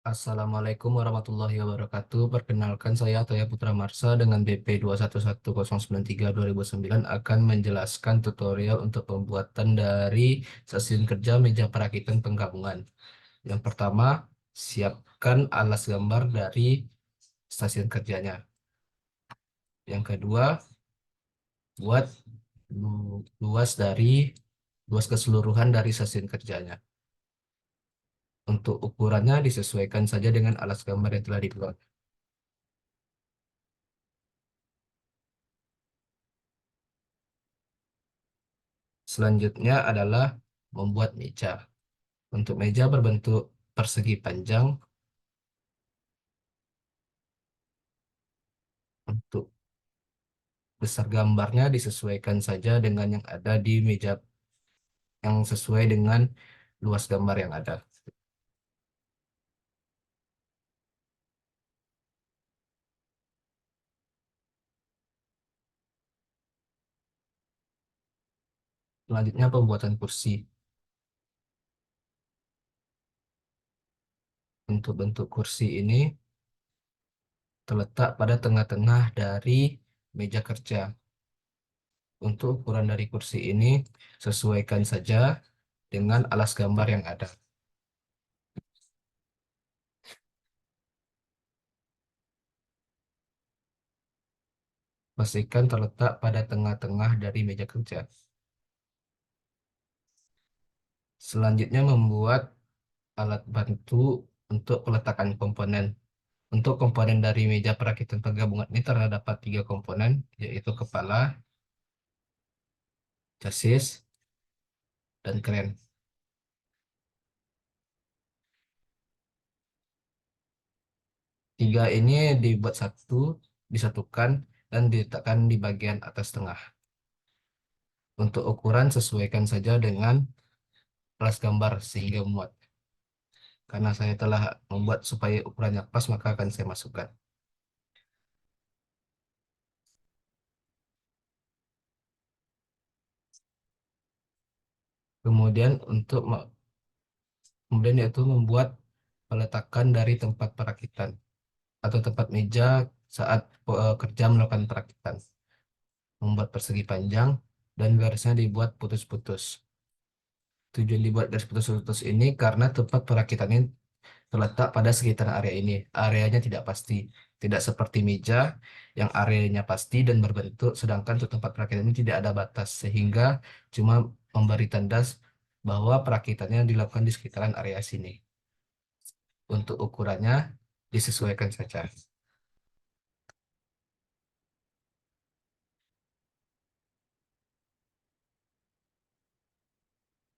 Assalamualaikum warahmatullahi wabarakatuh. Perkenalkan saya Toya Putra Marsa dengan BP 2111093-2009 akan menjelaskan tutorial untuk pembuatan dari stasiun kerja meja perakitan penggabungan. Yang pertama, siapkan alas gambar dari stasiun kerjanya. Yang kedua, buat luas keseluruhan dari stasiun kerjanya. Untuk ukurannya disesuaikan saja dengan alas gambar yang telah dibuat. Selanjutnya adalah membuat meja. Untuk meja berbentuk persegi panjang, untuk besar gambarnya disesuaikan saja dengan yang ada di meja yang sesuai dengan luas gambar yang ada. Selanjutnya pembuatan kursi. Untuk bentuk kursi ini terletak pada tengah-tengah dari meja kerja. Untuk ukuran dari kursi ini sesuaikan saja dengan alas gambar yang ada. Pastikan terletak pada tengah-tengah dari meja kerja. Selanjutnya membuat alat bantu untuk peletakan komponen. Untuk komponen dari meja perakitan penggabungan ini terdapat tiga komponen, yaitu kepala, chassis, dan kren. Tiga ini dibuat satu, disatukan, dan diletakkan di bagian atas tengah. Untuk ukuran sesuaikan saja dengan kelas gambar sehingga muat. Karena saya telah membuat supaya ukurannya pas, maka akan saya masukkan. Kemudian kemudian yaitu membuat peletakan dari tempat perakitan atau tempat meja saat kerja melakukan perakitan. Membuat persegi panjang dan garisnya dibuat putus-putus. Tujuan dibuat garis putus-putus ini karena tempat perakitan ini terletak pada sekitar area ini. Areanya tidak pasti, tidak seperti meja yang areanya pasti dan berbentuk, sedangkan untuk tempat perakitan ini tidak ada batas, sehingga cuma memberi tanda bahwa perakitannya dilakukan di sekitaran area sini. Untuk ukurannya disesuaikan saja.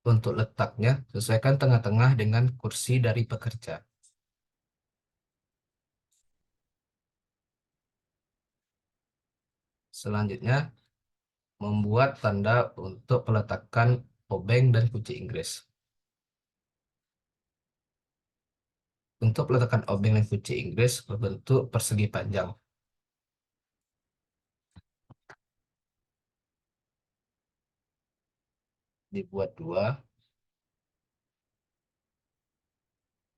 Untuk letaknya, sesuaikan tengah-tengah dengan kursi dari pekerja. Selanjutnya, membuat tanda untuk peletakan obeng dan kunci Inggris. Untuk peletakan obeng dan kunci Inggris berbentuk persegi panjang. Dibuat dua,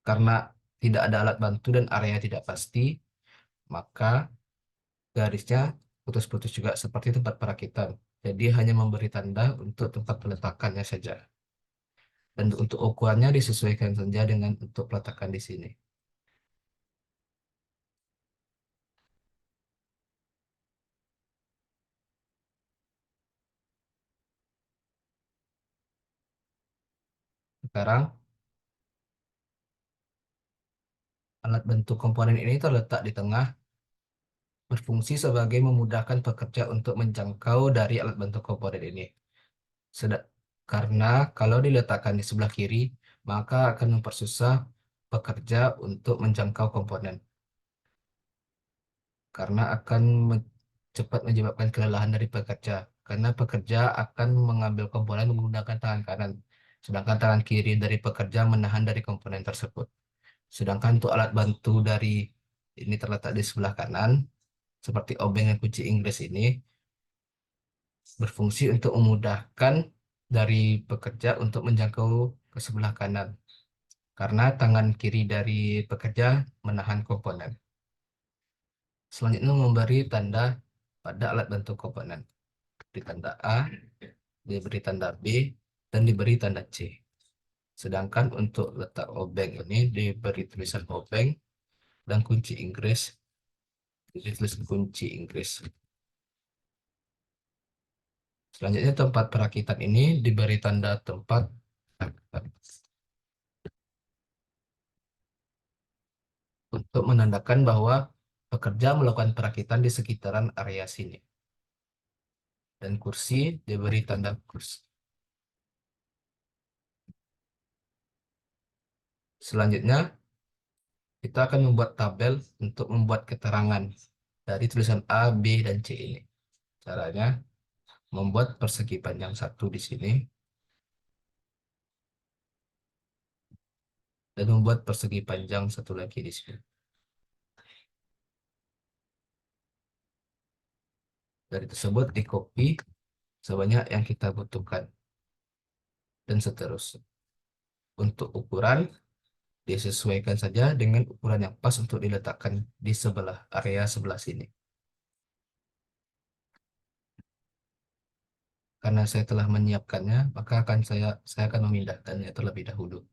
karena tidak ada alat bantu dan area tidak pasti, maka garisnya putus-putus juga seperti tempat perakitan. Jadi hanya memberi tanda untuk tempat peletakannya saja. Dan untuk ukurannya disesuaikan saja dengan untuk peletakan di sini. Sekarang, alat bentuk komponen ini terletak di tengah, berfungsi sebagai memudahkan pekerja untuk menjangkau dari alat bantu komponen ini. Seda- karena kalau diletakkan di sebelah kiri, maka akan mempersusah pekerja untuk menjangkau komponen. Karena akan cepat menyebabkan kelelahan dari pekerja. Karena pekerja akan mengambil komponen menggunakan tangan kanan, sedangkan tangan kiri dari pekerja menahan dari komponen tersebut. Sedangkan untuk alat bantu dari ini terletak di sebelah kanan, seperti obeng dan kunci Inggris ini, berfungsi untuk memudahkan dari pekerja untuk menjangkau ke sebelah kanan. karena tangan kiri dari pekerja menahan komponen. Selanjutnya memberi tanda pada alat bantu komponen. Di tanda A, diberi tanda B, dan diberi tanda C. Sedangkan untuk letak obeng ini diberi tulisan obeng dan kunci Inggris, ditulis kunci Inggris. Selanjutnya tempat perakitan ini diberi tanda tempat perakitan untuk menandakan bahwa pekerja melakukan perakitan di sekitaran area sini. Dan kursi diberi tanda kursi. Selanjutnya, kita akan membuat tabel untuk membuat keterangan dari tulisan A, B, dan C ini. Caranya, membuat persegi panjang satu di sini, dan membuat persegi panjang satu lagi di sini. Dari tersebut, di copy sebanyak yang kita butuhkan, dan seterusnya. Untuk ukuran, disesuaikan saja dengan ukuran yang pas untuk diletakkan di sebelah area sebelah sini. Karena saya telah menyiapkannya, maka saya akan memindahkannya terlebih dahulu.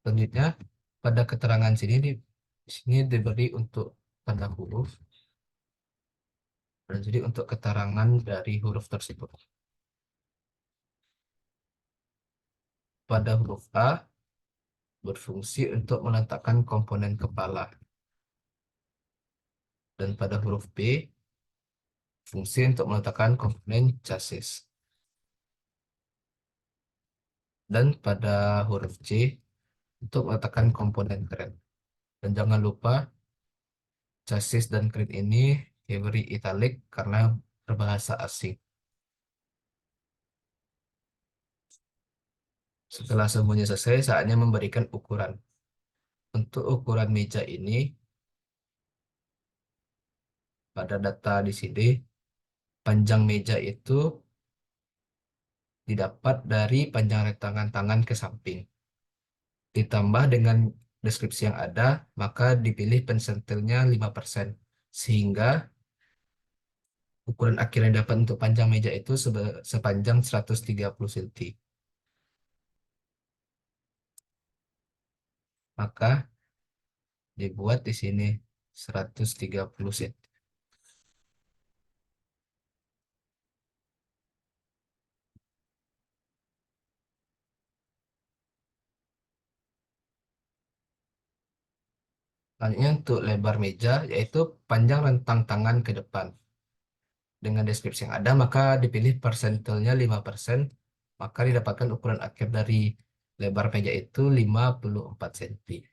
Selanjutnya, pada keterangan di sini diberi untuk tanda huruf, dan jadi untuk keterangan dari huruf tersebut. Pada huruf A, berfungsi untuk meletakkan komponen kepala. Dan pada huruf B, fungsi untuk meletakkan komponen chassis. Dan pada huruf C, untuk meletakkan komponen kren. Dan jangan lupa, chassis dan kren ini diberi italic karena berbahasa asing. Setelah semuanya selesai, saatnya memberikan ukuran. Untuk ukuran meja ini, pada data di sini, panjang meja itu didapat dari panjang rentangkan tangan ke samping. Ditambah dengan deskripsi yang ada, maka dipilih persentilnya 5%. Sehingga ukuran akhir yang dapat untuk panjang meja itu sepanjang 130 cm. Maka dibuat di sini 130 cm. Selanjutnya untuk lebar meja, yaitu panjang rentang tangan ke depan. Dengan deskripsi yang ada, maka dipilih persentilnya 5%, maka didapatkan ukuran akhir dari lebar meja itu 54 cm.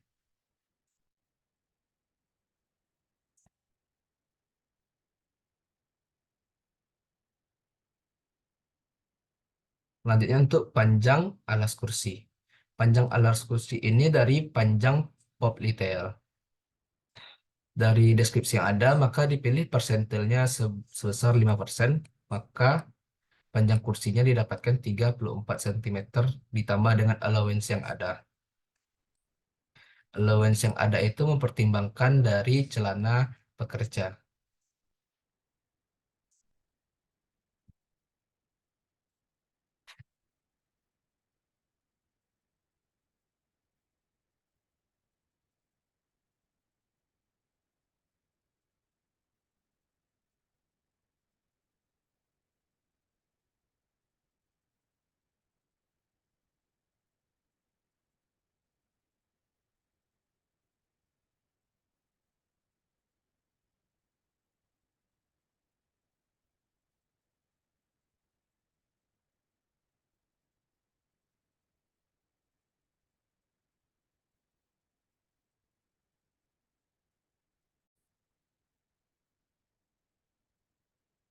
Selanjutnya untuk panjang alas kursi. Panjang alas kursi ini dari panjang popliteal. Dari deskripsi yang ada, maka dipilih persentilnya sebesar 5%, maka panjang kursinya didapatkan 34 cm ditambah dengan allowance yang ada. Allowance yang ada itu mempertimbangkan dari celana pekerja.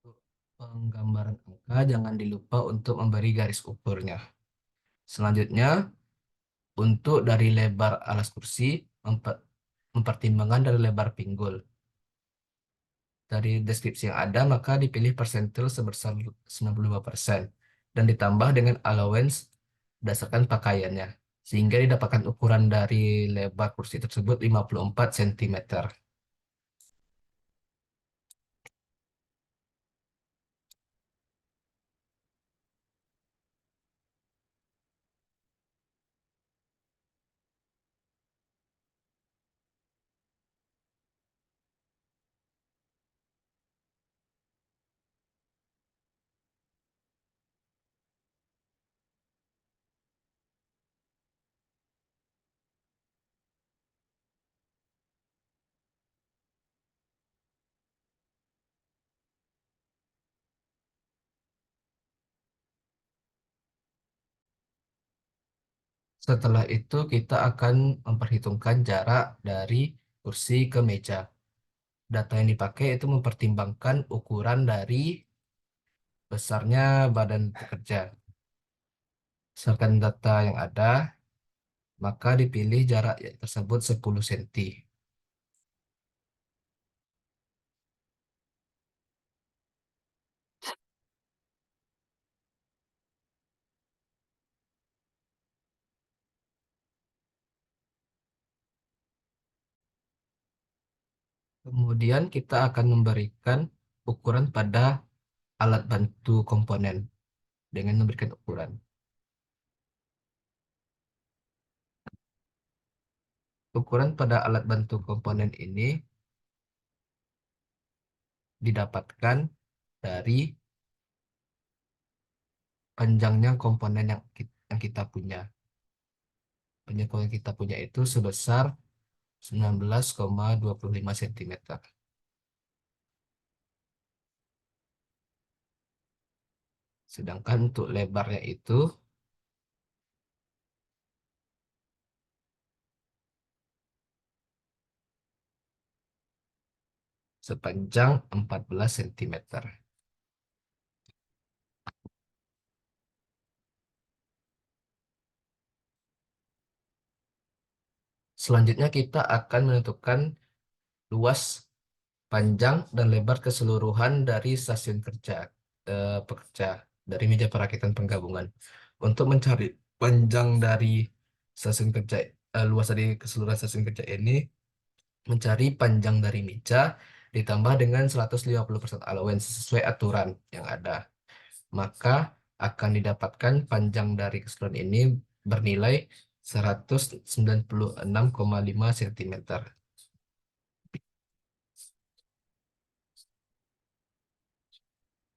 Untuk penggambaran angka, jangan dilupa untuk memberi garis ukurnya. Selanjutnya, untuk dari lebar alas kursi, mempertimbangkan dari lebar pinggul. Dari deskripsi yang ada, maka dipilih persentil sebesar 95%. dan ditambah dengan allowance berdasarkan pakaiannya. Sehingga didapatkan ukuran dari lebar kursi tersebut 54 cm. Setelah itu kita akan memperhitungkan jarak dari kursi ke meja. Data yang dipakai itu mempertimbangkan ukuran dari besarnya badan pekerja. Berdasarkan data yang ada, maka dipilih jarak tersebut 10 cm. Kemudian kita akan memberikan ukuran pada alat bantu komponen dengan memberikan ukuran. Ukuran pada alat bantu komponen ini didapatkan dari panjangnya komponen yang kita punya. Panjang yang kita punya itu sebesar 19,25 cm. Sedangkan untuk lebarnya itu sepanjang 14 cm. Selanjutnya kita akan menentukan luas, panjang, dan lebar keseluruhan dari stasiun kerja pekerja dari meja perakitan penggabungan. Untuk mencari panjang dari stasiun kerja, luas dari keseluruhan stasiun kerja ini, mencari panjang dari meja ditambah dengan 150% allowance sesuai aturan yang ada. Maka akan didapatkan panjang dari keseluruhan ini bernilai 196,5 cm.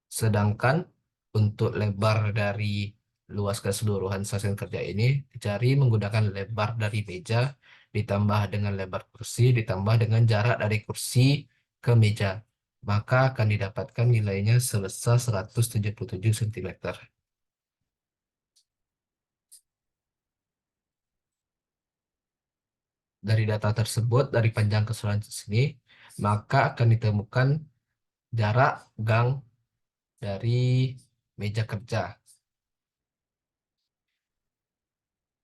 Sedangkan untuk lebar dari luas keseluruhan stasiun kerja ini dicari menggunakan lebar dari meja ditambah dengan lebar kursi ditambah dengan jarak dari kursi ke meja. Maka akan didapatkan nilainya sebesar 177 cm. Dari data tersebut, dari panjang keseluruhan sini, maka akan ditemukan jarak gang dari meja kerja.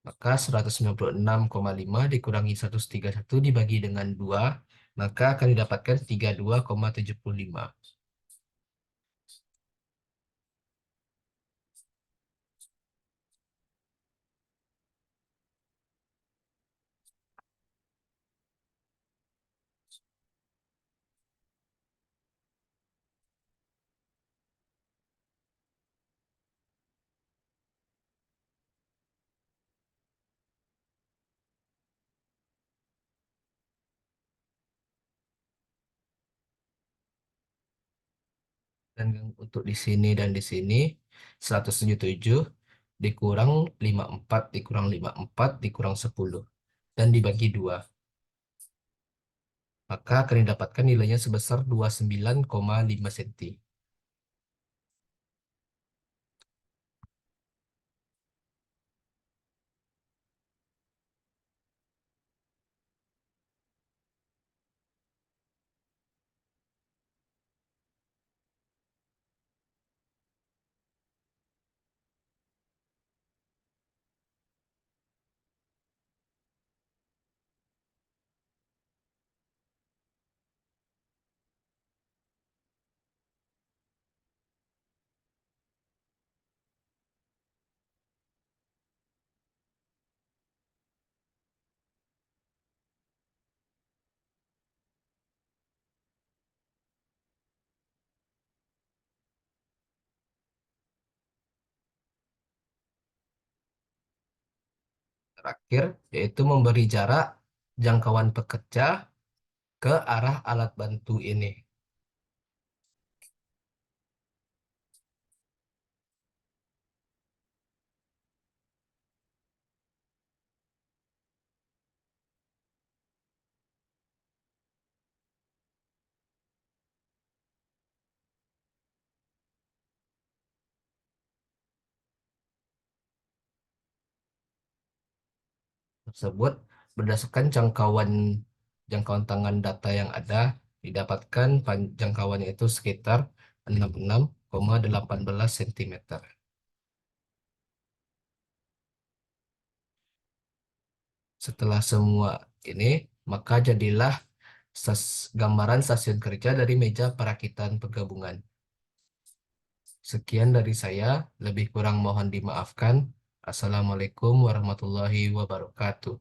Maka 196,5 dikurangi 131 dibagi dengan 2, maka akan didapatkan 32,75. Dan untuk di sini dan di sini 177 dikurang 54 dikurang 54 dikurang 10 dan dibagi 2. Maka akan didapatkan nilainya sebesar 29,5 cm. terakhir yaitu memberi jarak jangkauan pekerja ke arah alat bantu ini tersebut berdasarkan jangkauan tangan data yang ada didapatkan jangkauannya itu sekitar 66,18 cm. Setelah semua ini, maka jadilah gambaran stasiun kerja dari meja perakitan penggabungan. Sekian dari saya, lebih kurang mohon dimaafkan. Assalamualaikum warahmatullahi wabarakatuh.